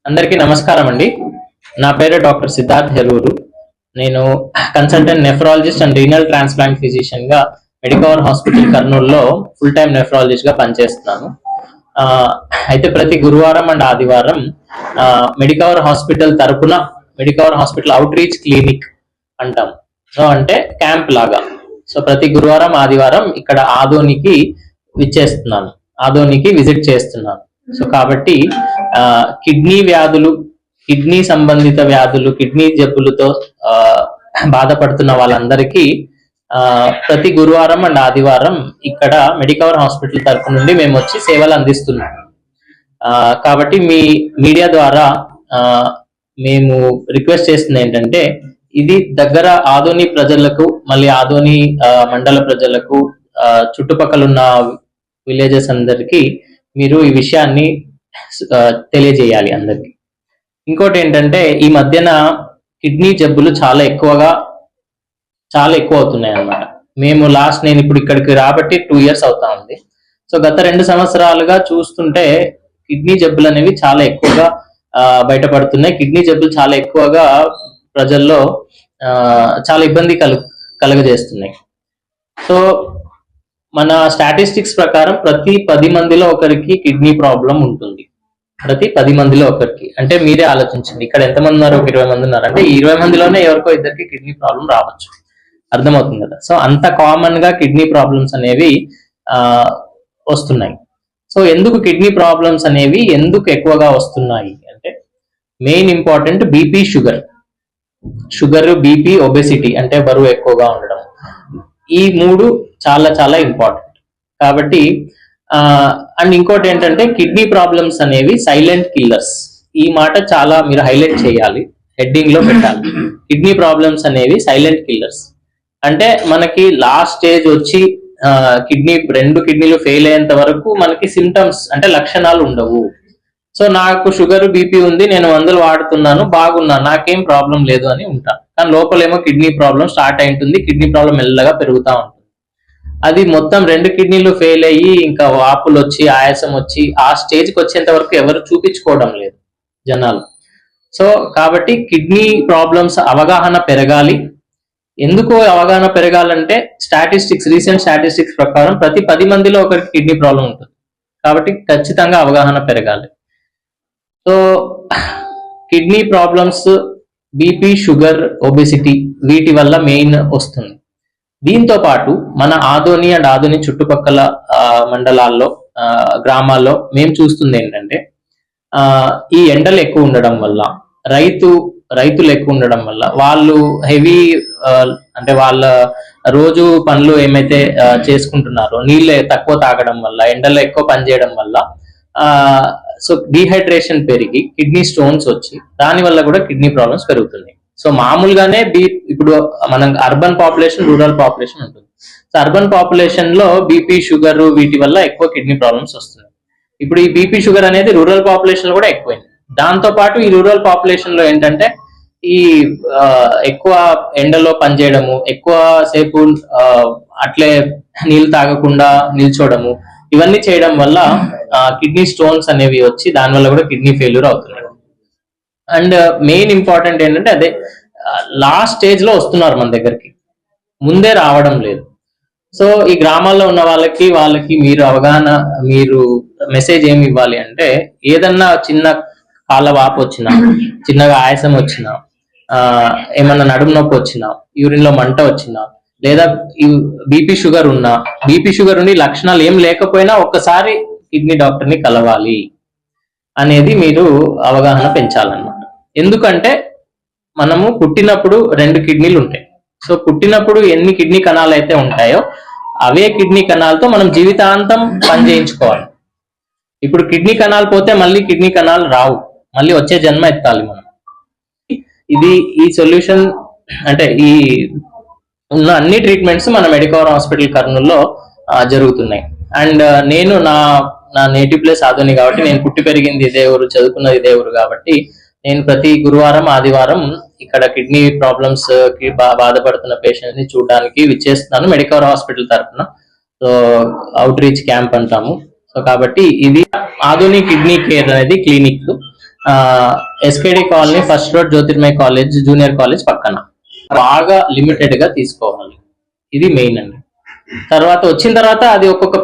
అందరికీ నమస్కారం అండి. నా పేరు డాక్టర్ సిద్ధార్థ్ హెరూరు. నేను consultant nephrologist and renal transplant physician గా మెడికవర్ హాస్పిటల్ కర్నూలులో ఫుల్ టైం నెఫ్రాలజిస్ట్ గా పనిచేస్తున్నాను. అయితే ప్రతి గురువారం అండ్ ఆదివారం మెడికవర్ హాస్పిటల్ తరపున Medicover hospital out reach clinic అంటాం. సో అంటే క్యాంప్ లాగా. సో ప్రతి గురువారం ఆదివారం ఇక్కడ ఆదోనికి విజిట్ చేస్తున్నాను. సో కాబట్టి కిడ్నీ వ్యాధులు, కిడ్నీ సంబంధిత వ్యాధులు, కిడ్నీ జబ్బులతో బాధపడుతున్న వాళ్ళందరికీ ప్రతి గురువారం అండ్ ఆదివారం ఇక్కడ మెడికవర్ హాస్పిటల్ తరఫు నుండి మేము వచ్చి సేవలు అందిస్తున్నాం. కాబట్టి మీ మీడియా ద్వారా మేము రిక్వెస్ట్ చేస్తుంది ఏంటంటే, ఇది దగ్గర ఆదోని ప్రజలకు, మళ్ళీ ఆదోని మండల ప్రజలకు, చుట్టుపక్కల ఉన్న విలేజెస్ అందరికీ మీరు ఈ విషయాన్ని తెలియజేయాలి అందరికి. ఇంకోటి ఏంటంటే, ఈ మధ్యన కిడ్నీ జబ్బులు చాలా ఎక్కువ అవుతున్నాయి అన్నమాట. నేను ఇప్పుడు ఇక్కడికి రాబట్టి 2 years అవుతా ఉంది. సో గత 2 సంవత్సరాలుగా చూస్తుంటే కిడ్నీ జబ్బులు అనేవి చాలా ఎక్కువగా బయటపడుతున్నాయి. కిడ్నీ జబ్బులు చాలా ఎక్కువగా ప్రజల్లో చాలా ఇబ్బంది కలుగజేస్తున్నాయి. సో మన స్టాటిస్టిక్స్ ప్రకారం ప్రతి 10 మందిలో ఒకరికి కిడ్నీ ప్రాబ్లం ఉంటుంది. ప్రతి 10 మందిలో ఒకరికి. అంటే మీరే ఆలోచించండి, ఇక్కడ ఎంతమంది ఉన్నారు? ఒక 20 మంది ఉన్నారు. అంటే 20 మందిలోనే ఎవరికో ఇద్దరికి కిడ్నీ ప్రాబ్లం రావచ్చు. అర్థమవుతుంది కదా? సో అంత కామన్ గా కిడ్నీ ప్రాబ్లమ్స్ అనేవి వస్తున్నాయి. సో ఎందుకు కిడ్నీ ప్రాబ్లమ్స్ అనేవి ఎందుకు ఎక్కువగా వస్తున్నాయి అంటే, main important BP, sugar, BP, obesity అంటే బరువు ఎక్కువగా ఉండడం. ఈ 3 చాలా చాలా ఇంపార్టెంట్. కాబట్టి అండ్ ఇంకోటి ఏంటంటే, కిడ్నీ ప్రాబ్లమ్స్ అనేవి సైలెంట్ కిల్లర్స్. ఈ మాట చాలా మీరు హైలైట్ చేయాలి, హెడ్డింగ్ లో పెట్టాలి. కిడ్నీ ప్రాబ్లమ్స్ అనేవి సైలెంట్ కిల్లర్స్. అంటే మనకి లాస్ట్ స్టేజ్ వచ్చి 2 కిడ్నీలు ఫెయిల్ అయ్యేంత వరకు మనకి సిమ్టమ్స్ అంటే లక్షణాలు ఉండవు. సో నాకు షుగర్, బీపీ ఉంది, నేను మందులు వాడుతున్నాను, బాగున్నాను, నాకేం ప్రాబ్లం లేదు అని ఉంటాను. కానీ లోపలేమో కిడ్నీ ప్రాబ్లం స్టార్ట్ అయి ఉంటుంది. కిడ్నీ ప్రాబ్లం మెల్లగా పెరుగుతూ ఉంటుంది. అది మొత్తం 2 కిడ్నీలు ఫెయిల్ అయ్యి ఇంకా వాపులు వచ్చి, ఆయాసం వచ్చి, ఆ స్టేజ్కి వచ్చేంత వరకు ఎవరు చూపించుకోవడం లేదు జనాలు. సో కాబట్టి కిడ్నీ ప్రాబ్లమ్స్ అవగాహన పెరగాలి. ఎందుకు అవగాహన పెరగాలంటే, రీసెంట్ స్టాటిస్టిక్స్ ప్రకారం ప్రతి 10 మందిలో ఒకరికి కిడ్నీ ప్రాబ్లం ఉంటుంది. కాబట్టి ఖచ్చితంగా అవగాహన పెరగాలి. So kidney problems, BP, sugar, obesity వీటి వల్ల మెయిన్ వస్తుంది. దీంతో పాటు మన ఆదోని అండ్ ఆదోని చుట్టుపక్కల మండలాల్లో, గ్రామాల్లో మేము చూస్తుంది ఏంటంటే, ఈ ఎండలు ఎక్కువ ఉండడం వల్ల, రైతులు ఎక్కువ ఉండడం వల్ల, వాళ్ళు హెవీ అంటే వాళ్ళ రోజు పనులు ఏమైతే చేసుకుంటున్నారో, నీళ్ళు తక్కువ తాగడం వల్ల, ఎండలో ఎక్కువ పనిచేయడం వల్ల సో డీహైడ్రేషన్ పెరిగి కిడ్నీ స్టోన్స్ వచ్చి దాని వల్ల కూడా కిడ్నీ ప్రాబ్లమ్స్ పెరుగుతున్నాయి. సో మామూలుగానే ఇప్పుడు మనం అర్బన్ పాపులేషన్, రూరల్ పాపులేషన్ ఉంటుంది. So urban population low BP, sugar వీటి వల్ల ఎక్కువ కిడ్నీ ప్రాబ్లమ్స్ వస్తున్నాయి. ఇప్పుడు ఈ బీపీ, షుగర్ అనేది రూరల్ పాపులేషన్ లో కూడా ఎక్కువైంది. దాంతో పాటు ఈ రూరల్ పాపులేషన్ లో ఏంటంటే, ఈ ఎక్కువ ఎండలో పనిచేయడము, ఎక్కువ సేపు అట్లే నీళ్ళు తాగకుండా నిల్చోవడము, ఇవన్నీ చేయడం వల్ల కిడ్నీ స్టోన్స్ అనేవి వచ్చి దానివల్ల కూడా కిడ్నీ ఫెయిల్యూర్ అవుతున్నాయి. అండ్ మెయిన్ ఇంపార్టెంట్ ఏంటంటే, అదే లాస్ట్ స్టేజ్ లో వస్తున్నారు మన దగ్గరికి, ముందే రావడం లేదు. సో ఈ గ్రామాల్లో ఉన్న వాళ్ళకి మీరు మెసేజ్ ఏమి ఇవ్వాలి అంటే, ఏదన్నా చిన్న కాళ్ళ వాపు వచ్చినా, చిన్నగా ఆయాసం వచ్చినా, ఏమన్నా నడుము నొప్పి వచ్చినా, యూరిన్ లో మంట వచ్చినా, లేదా బీపీ షుగర్ ఉండి లక్షణాలు ఏం లేకపోయినా ఒక్కసారి కిడ్నీ డాక్టర్ ని కలవాలి అనేది మీరు అవగాహన పెంచాలన్నమాట. ఎందుకంటే మనము పుట్టినప్పుడు 2 కిడ్నీలు ఉంటాయి. సో పుట్టినప్పుడు ఎన్ని కిడ్నీ కణాలు అయితే ఉంటాయో అవే కిడ్నీ కణాలతో మనం జీవితాంతం పనిచేయించుకోవాలి. ఇప్పుడు కిడ్నీ కణాలు పోతే మళ్ళీ కిడ్నీ కణాలు రావు, మళ్ళీ వచ్చే జన్మ ఎత్తాలి మనం. ఈ సొల్యూషన్ అంటే ఈ ఉన్న అన్ని ట్రీట్మెంట్స్ మన మెడికవర్ హాస్పిటల్ కర్నూలులో జరుగుతున్నాయి. అండ్ నేను నా నేటివ్ ప్లేస్ ఆదోని కాబట్టి, నేను పుట్టి పెరిగింది ఇదే ఊరు, చదువుకున్నది ఇదే ఊరు కాబట్టి, నేను ప్రతి గురువారం, ఆదివారం ఇక్కడ కిడ్నీ ప్రాబ్లమ్స్ కి బాధపడుతున్న పేషెంట్స్ ని చూడడానికి విచ్చేస్తున్నాను మెడికవర్ హాస్పిటల్ తరఫున. సో అవుట్ రీచ్ క్యాంప్ అంటాము. సో కాబట్టి ఇది ఆధునిక్ కిడ్నీ కేర్ అనేది clinic. SKD colony first road Jyotirmaya college junior college పక్కన బాగా లిమిటెడ్ గా తీసుకోవాలి. ఇది మెయిన్ అండి. తర్వాత వచ్చిన తర్వాత అది ఒక్కొక్క